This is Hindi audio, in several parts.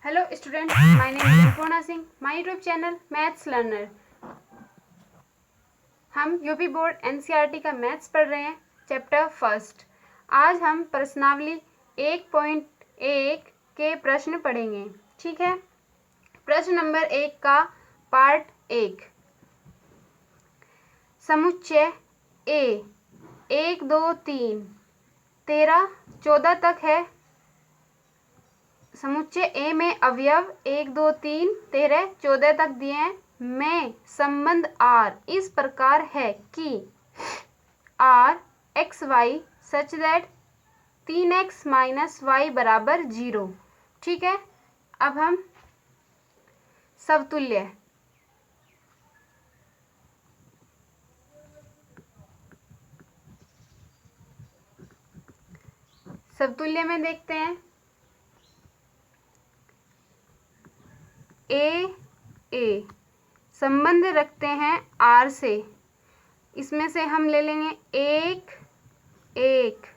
Hello student, my name is Annapurna Singh, my YouTube channel maths learner. हम यूपी बोर्ड एनसीईआरटी का मैथ्स पढ़ रहे हैं, चैप्टर फर्स्ट। आज हम प्रश्नावली 1.1 के प्रश्न पढ़ेंगे। ठीक है, प्रश्न नंबर 1 का पार्ट 1। समुच्चय ए 1 2 3 13 14 तक है। समुच्चय ए में अवयव 1 2 3 13 14 तक दिए हैं। में संबंध आर इस प्रकार है कि R x y such that 3x minus y बराबर 0। ठीक है, अब हम समतुल्य में देखते हैं। ए संबंध रखते हैं आर से। इसमें से हम ले लेंगे 1 1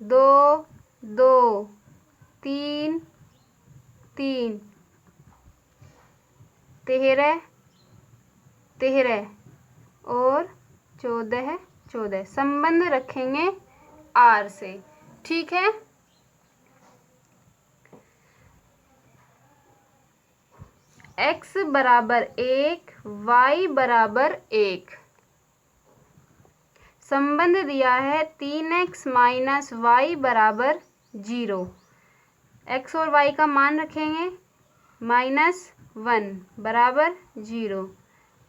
2 2 3 3 13 13 और 14 14 संबंध रखेंगे आर से। ठीक है, x बराबर 1 y बराबर 1। संबंध दिया है 3x माइनस वाई बराबर 0। x और y का मान रखेंगे -1 बराबर 0।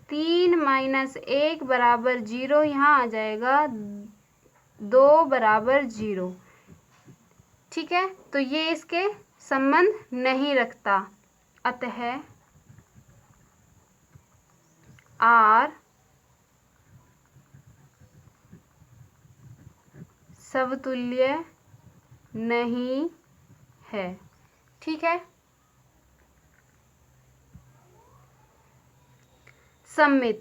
3 माइनस 1 बराबर 0, यहाँ आ जाएगा 2 बराबर 0। ठीक है, तो ये इसके संबंध नहीं रखता, अतः आर समतुल्य नहीं है। ठीक है, सममित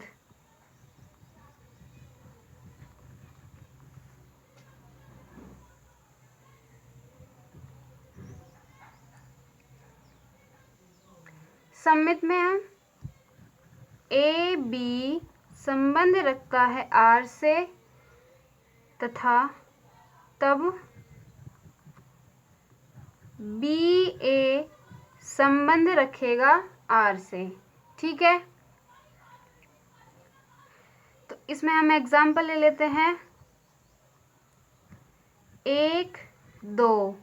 सममित में हम ए बी संबंध रखता है आर से तथा तब बी ए संबंध रखेगा आर से। ठीक है, तो इसमें हम एग्जाम्पल ले लेते हैं। 1 2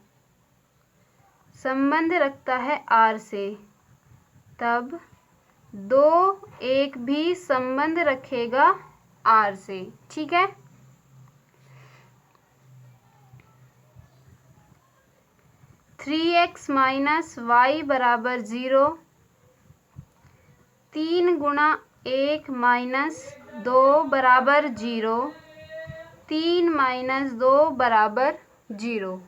संबंध रखता है आर से, तब 2 1 भी संबंध रखेगा आर से। ठीक है, थ्री एक्स माइनस वाई बराबर 0। 3 गुणा 1 माइनस 2 बराबर 0। 3 माइनस 2 बराबर 0।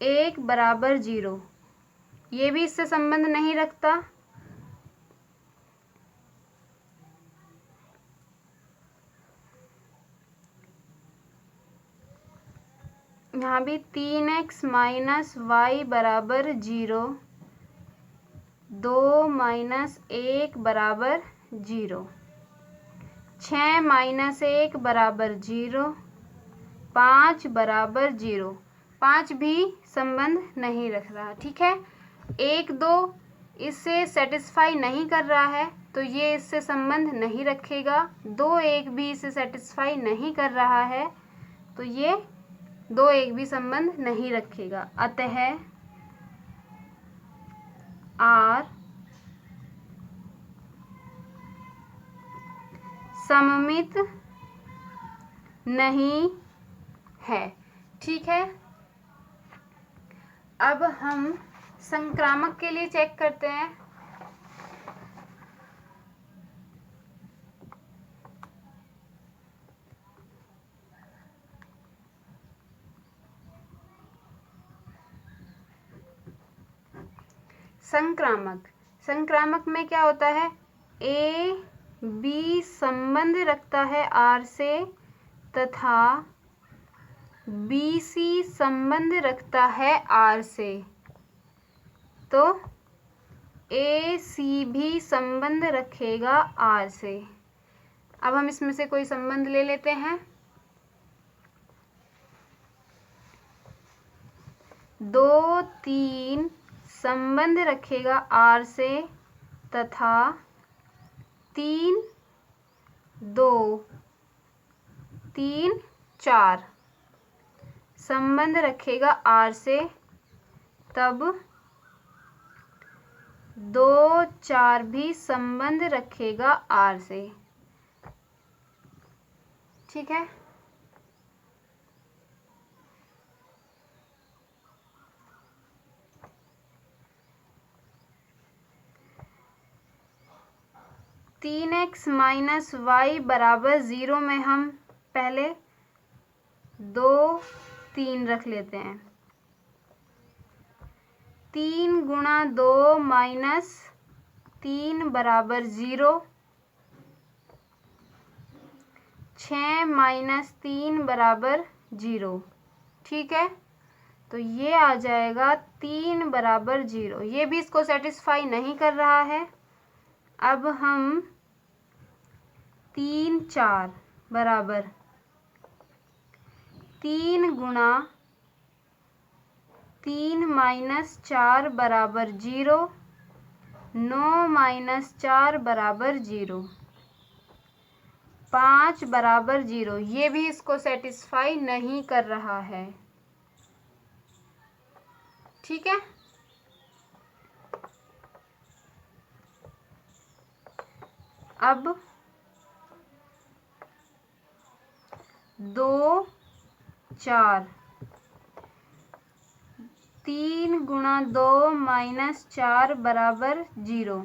1 बराबर 0, ये भी इससे संबंध नहीं रखता। यहाँ भी 3x माइनस वाई बराबर 0। 2 माइनस 1 बराबर 0। 6 माइनस 1 बराबर 0। 5 बराबर 0, 5 भी संबंध नहीं रख रहा। ठीक है, 1 2 इससे सेटिस्फाई नहीं कर रहा है, तो ये इससे संबंध नहीं रखेगा। 2 1 भी इससे सेटिस्फाई नहीं कर रहा है, तो ये 2 1 भी संबंध नहीं रखेगा। अतः आर सममित नहीं है। ठीक है, अब हम संक्रामक के लिए चेक करते हैं। संक्रामक में क्या होता है? ए बी संबंध रखता है आर से तथा बी सी संबंध रखता है आर से। तो ए सी भी संबंध रखेगा आर से। अब हम इसमें से कोई संबंध ले लेते हैं। 2, 3 संबंध रखेगा आर से तथा 3, 2, 3, 4 संबंध रखेगा आर से, तब 2, 4 भी संबंध रखेगा आर से। ठीक है। तीन एक्स माइनस वाई बराबर 0 में हम पहले 2, 3 रख लेते हैं। 3 गुणा 2 माइनस 3 बराबर 0। 6 माइनस 3 बराबर 0। ठीक है, तो ये आ जाएगा 3 बराबर 0। ये भी इसको सेटिस्फाई नहीं कर रहा है। अब हम 3, 4 बराबर 3 गुणा 3 माइनस 4 बराबर 0। 9 माइनस 4 बराबर 0। 5 बराबर 0। ये भी इसको सेटिस्फाई नहीं कर रहा है। ठीक है, अब 2, 4 3 गुणा 2 माइनस 4 बराबर 0।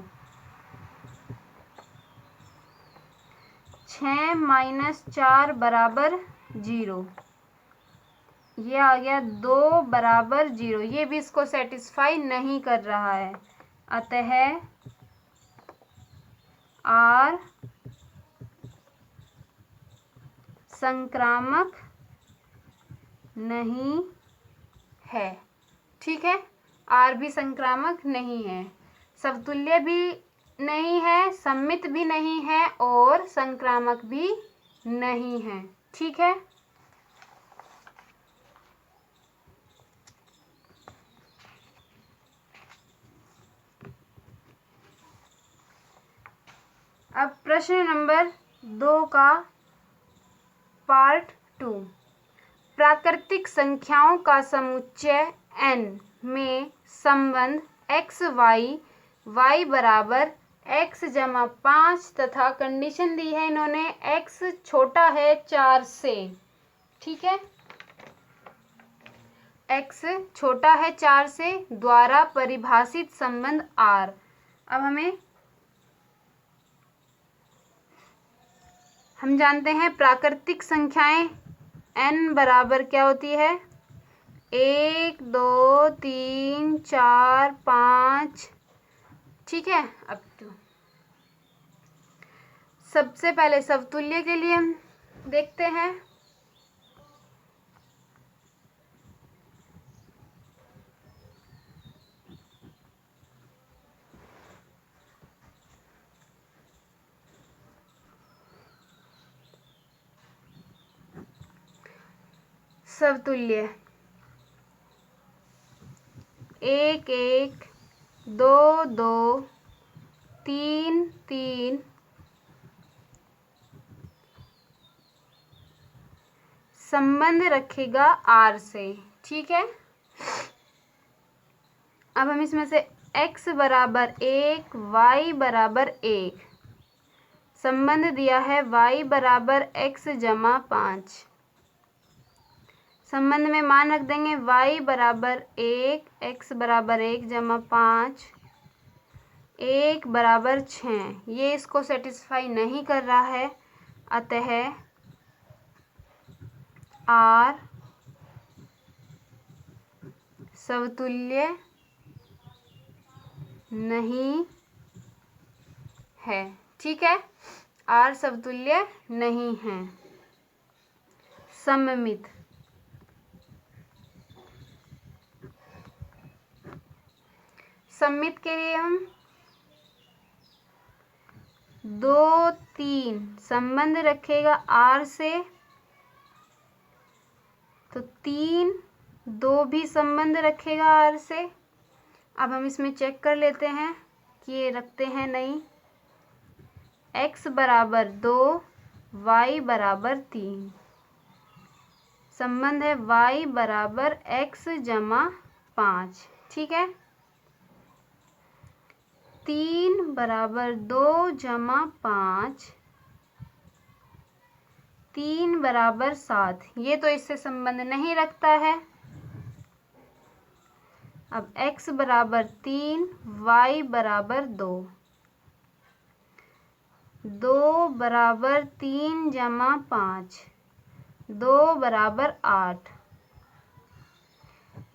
6 माइनस 4 बराबर 0। ये आ गया 2 बराबर 0। ये भी इसको सेटिस्फाई नहीं कर रहा है, अतः आर संक्रामक नहीं है। ठीक है, आर भी संक्रामक नहीं है, समतुल्य भी नहीं है, सममित भी नहीं है और संक्रामक भी नहीं है। ठीक है, अब प्रश्न नंबर 2 का पार्ट 2। प्राकृतिक संख्याओं का समुच्चय n में संबंध x y y बराबर x जमा 5 तथा कंडीशन दी है इन्होंने x छोटा है 4 से। ठीक है, x छोटा है 4 से द्वारा परिभाषित संबंध r। अब हम जानते हैं प्राकृतिक संख्याएं n बराबर क्या होती है, 1, 2, 3, 4, 5। ठीक है, अब तो सबसे पहले समतुल्य के लिए हम देखते हैं। समतुल्य 1, 1, 2, 2, 3, 3 संबंध रखेगा आर से। ठीक है, अब हम इसमें से x बराबर 1, y बराबर 1 संबंध दिया है y बराबर x जमा 5। संबंध में मान रख देंगे y बराबर 1, x बराबर 1 जमा 5, 1 बराबर 6। ये इसको सेटिस्फाई नहीं कर रहा है, अतः r समतुल्य नहीं है। ठीक है, r समतुल्य नहीं है। सममित सममित के लिए हम 2 3 संबंध रखेगा R से, तो 3 2 भी संबंध रखेगा R से। अब हम इसमें चेक कर लेते हैं कि ये रखते हैं नहीं। x बराबर 2 y बराबर 3, संबंध है y बराबर x जमा 5, ठीक है। 3 बराबर 2 जमा 5, 3 बराबर 7, ये तो इससे संबंध नहीं रखता है। अब x बराबर 3 y बराबर 2, 2 बराबर 3 जमा 5, 2 बराबर 8,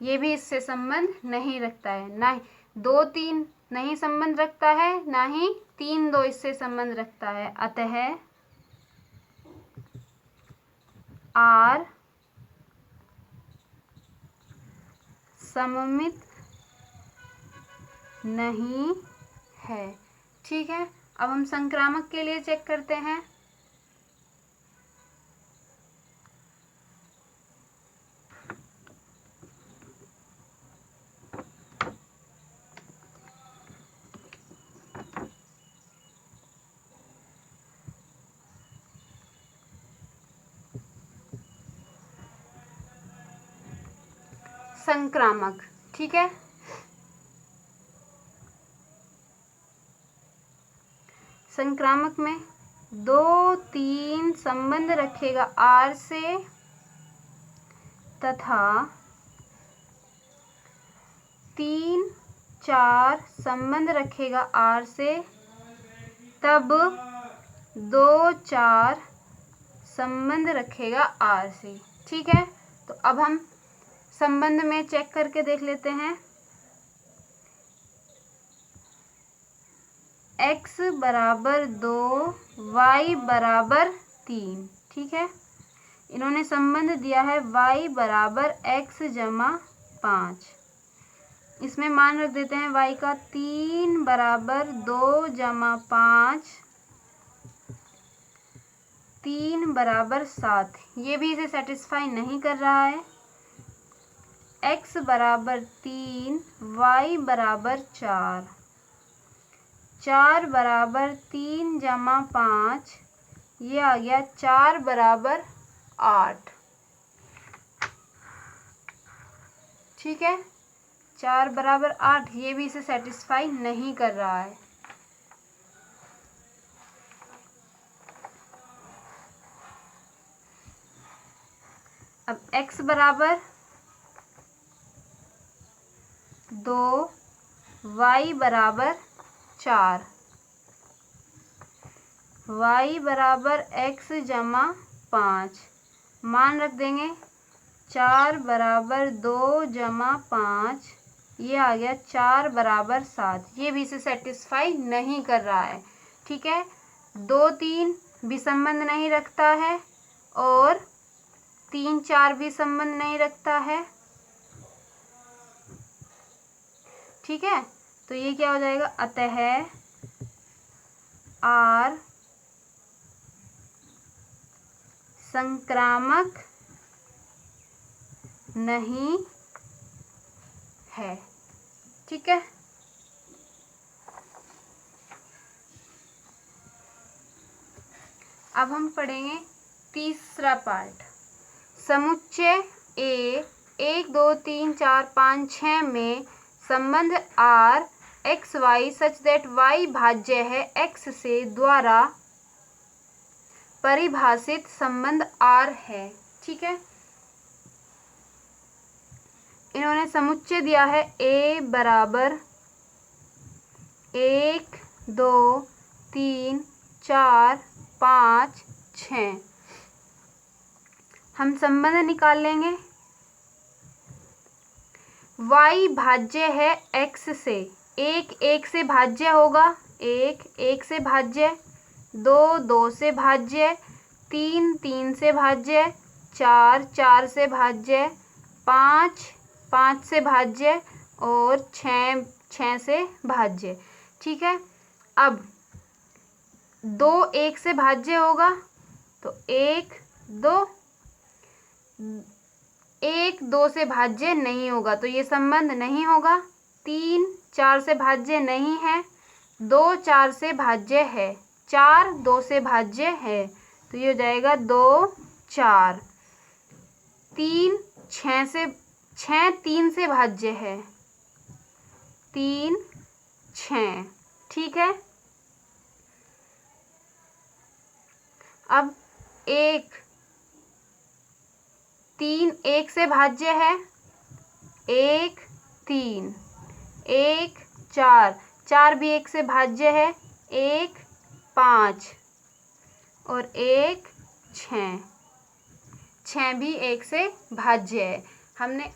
ये भी इससे संबंध नहीं रखता है। ना 2 3 नहीं संबंध रखता है, ना ही 3 2 इससे संबंध रखता है। अतः R सममित नहीं है, ठीक है। अब हम संक्रामक के लिए चेक करते हैं। संक्रामक, ठीक है। संक्रामक में 2 3 संबंध रखेगा R से तथा 3 4 संबंध रखेगा R से, तब 2 4 संबंध रखेगा R से, ठीक है। तो अब हम संबंध में चेक करके देख लेते हैं। x बराबर 2 y बराबर 3, ठीक है। इन्होंने संबंध दिया है y बराबर x जमा 5, इसमें मान रख देते हैं y का। 3 बराबर 2 जमा 5, 3 बराबर 7, ये भी इसे सेटिस्फाई नहीं कर रहा है। x बराबर 3 y बराबर 4, 4 बराबर 3 जमा 5, ये आ गया 4 बराबर 8, ठीक है। 4 बराबर 8, ये भी इसे सेटिस्फाई नहीं कर रहा है। अब x बराबर 2 y बराबर 4, y बराबर x जमा 5, मान रख देंगे। 4 बराबर 2 जमा 5, ये आ गया 4 बराबर 7, ये भी इसे सेटिस्फाई नहीं कर रहा है, ठीक है। 2 3 भी संबंध नहीं रखता है और 3 4 भी संबंध नहीं रखता है, ठीक है। तो ये क्या हो जाएगा, अतः R संक्रामक नहीं है, ठीक है। अब हम पढ़ेंगे तीसरा पार्ट। समुच्चय A 1 2 3 4 5 6 में संबंध R x y such that y भाज्य है x से द्वारा परिभाषित संबंध R है, ठीक है। इन्होंने समुच्चय दिया है A बराबर 1 2 3 4 5 6। हम संबंध निकाल लेंगे। y भाज्य है x से, 1 1 से भाज्य होगा, 1 1 से भाज्य, 2 2 से भाज्य, 3 3 से भाज्य, 4 4 से भाज्य, 5 5 से भाज्य और 6 6 से भाज्य। ठीक है, अब 2 1 से भाज्य होगा तो 1 2, 1 2 से भाज्य नहीं होगा तो ये संबंध नहीं होगा। 3 4 से भाज्य नहीं है, 2 4 से भाज्य है, 4 2 से भाज्य है तो ये हो जाएगा 2 4। 3 3 से भाज्य है, 3 6। ठीक है, अब 3 1 से भाज्य है, 1 3, 1 4, 4 भी 1 से भाज्य है, 1 5 और 1 6, 6 भी 1 से भाज्य है। हमने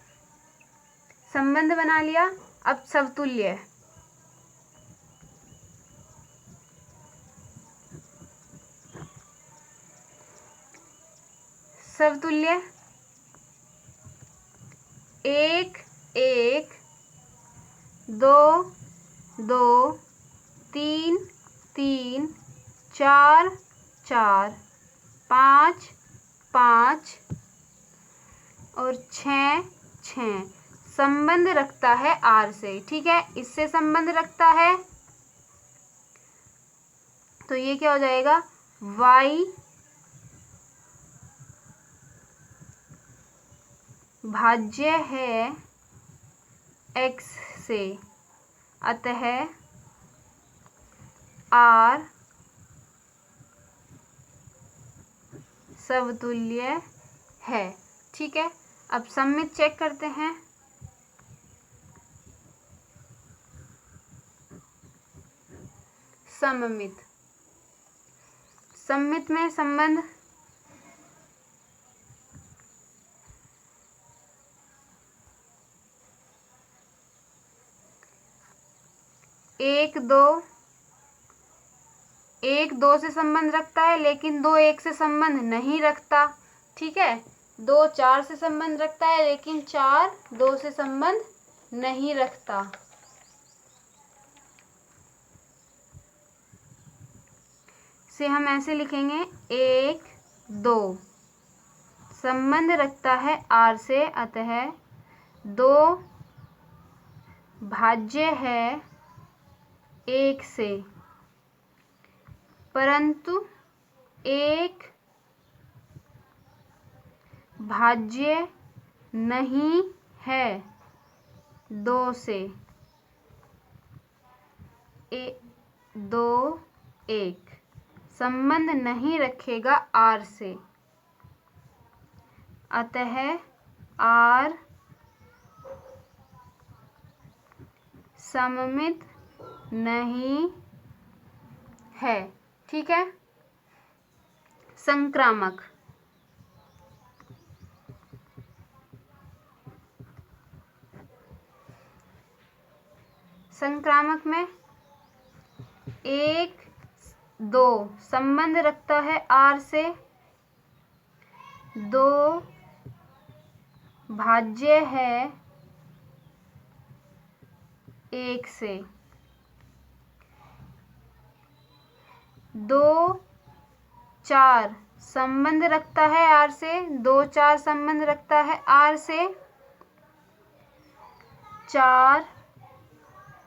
संबंध बना लिया। अब समतुल्य, समतुल्य 1 1, 2 2, 3 3, 4 4, 5 5 और 6 6 संबंध रखता है R से। ठीक है, इससे संबंध रखता है तो ये क्या हो जाएगा, y भाज्य है x से, अतः R समतुल्य है। ठीक है, अब सममित चेक करते हैं। सममित, सममित में संबंध 1 2, 1 2 से संबंध रखता है लेकिन 2 1 से संबंध नहीं रखता। ठीक है, 2 4 से संबंध रखता है लेकिन 4 2 से संबंध नहीं रखता। से हम ऐसे लिखेंगे 1 2 संबंध रखता है R से, अतः 2 भाज्य है 1 से, परंतु 1 भाज्य नहीं है 2 से। 2 1 संबंध नहीं रखेगा R से, अतः R सममित नहीं है। ठीक है, संक्रामक, संक्रामक में 1 2 संबंध रखता है R से, 2 भाज्य है 1 से, 2 4 संबंध रखता है R से, 2 4 संबंध रखता है R से, 4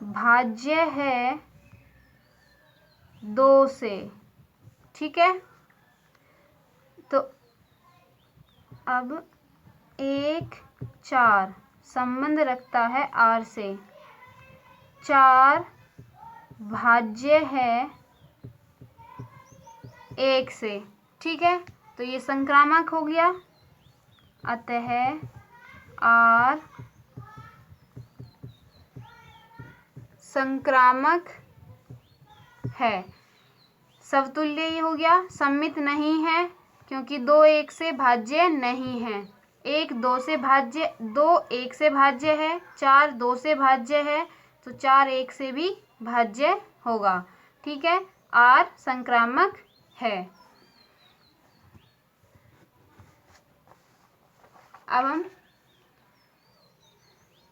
भाज्य है 2 से। ठीक है, तो अब 1 4 संबंध रखता है R से, 4 भाज्य है 1 से। ठीक है, तो ये संक्रामक हो गया, अतः R संक्रामक है। समतुल्य ही हो गया, सममित नहीं है क्योंकि 2 1 से भाज्य नहीं है। 1 2 से भाज्य, 2 1 से भाज्य है, 4 2 से भाज्य है तो 4 1 से भी भाज्य होगा। ठीक है, R संक्रामक है। अब हम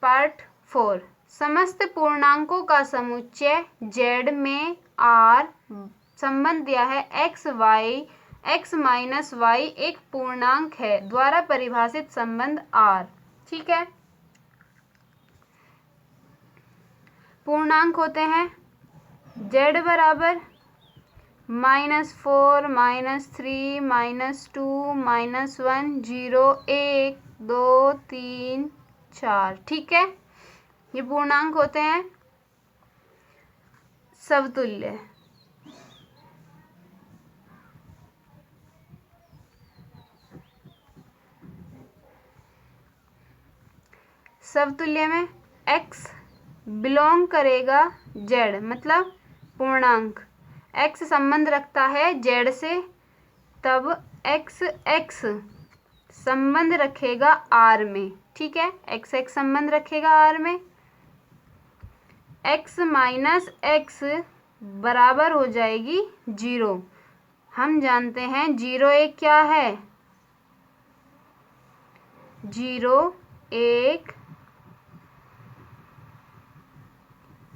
पार्ट 4 समस्त पूर्णांकों का समुच्चय z में r संबंध दिया है x माइनस y एक पूर्णांक है द्वारा परिभाषित संबंध r। ठीक है, पूर्णांक होते हैं z बराबर -4 -3 -2 -1 0 1 2 3 4। ठीक है, ये पूर्णांक होते हैं समतुल्य। समतुल्य में x बिलोंग करेगा z, मतलब पूर्णांक x संबंध रखता है z से, तब x संबंध रखेगा r में। ठीक है, x संबंध रखेगा r में। x माइनस x बराबर हो जाएगी 0। हम जानते हैं 0 एक क्या है, 0 एक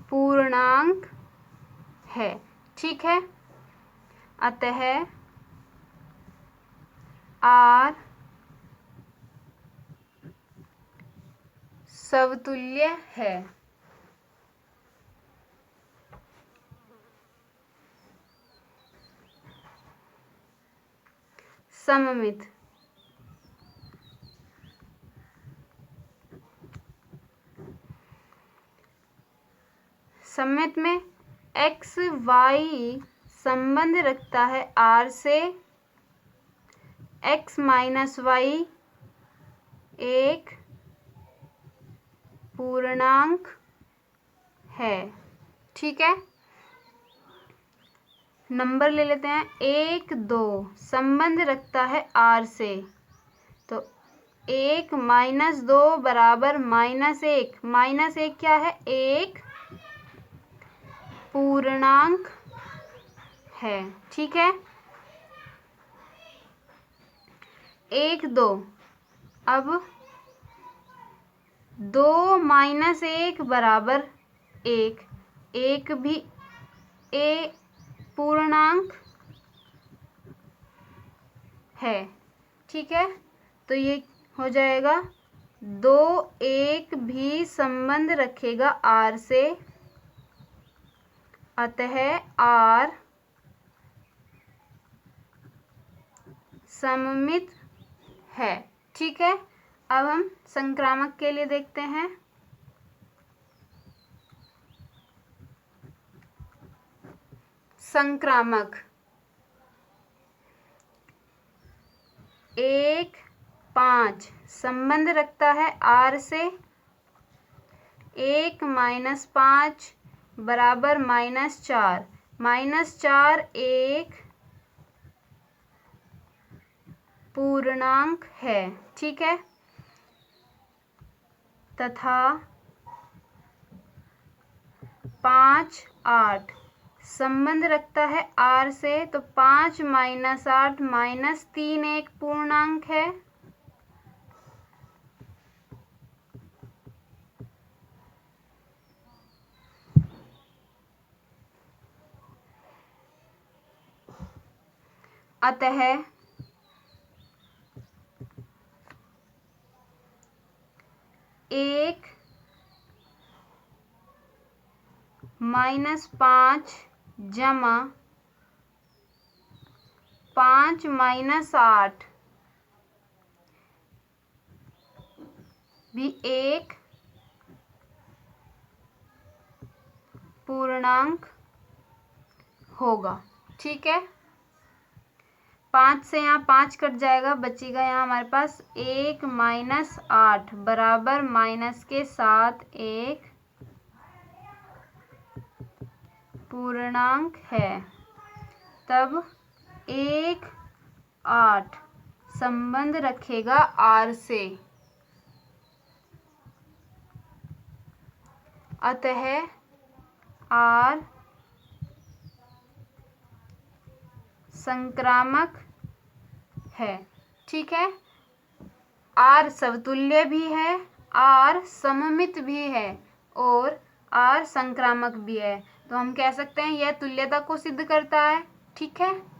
पूर्णांक है। ठीक है, अतः r समतुल्य है। सममित सममित में x y संबंध रखता है r से, x माइनस y एक पूर्णांक है। ठीक है, नंबर ले लेते हैं। 1 2 संबंध रखता है r से, तो 1 माइनस 2 बराबर -1। -1 क्या है, एक पूर्णांक है। ठीक है, 1 2 अब 2 माइनस 1 बराबर 1, एक भी ए पूर्णांक है। ठीक है, तो ये हो जाएगा 2 1 भी संबंध रखेगा r से, अतः r सममित है। ठीक है, अब हम संक्रामक के लिए देखते हैं। संक्रामक 1 5 संबंध रखता है r से, 1 माइनस 5 बराबर -4। -4 एक पूर्णांक है। ठीक है, तथा 5 8 संबंध रखता है r से, तो 5 माइनस 8 -3 एक पूर्णांक है। अतः एक -5 जमा 5 माइनस 8 भी एक पूर्णांक होगा। ठीक है, 5 से यहाँ 5 कट जाएगा, बचेगा यहाँ हमारे पास 1 माइनस 8 बराबर माइनस के साथ एक पूर्णांक है। तब 1 8 संबंध रखेगा r से, अतः r संक्रामक है। ठीक है, r समतुल्य भी है, r सममित भी है और R संक्रामक भी है, तो हम कह सकते हैं यह तुल्यता को सिद्ध करता है। ठीक है।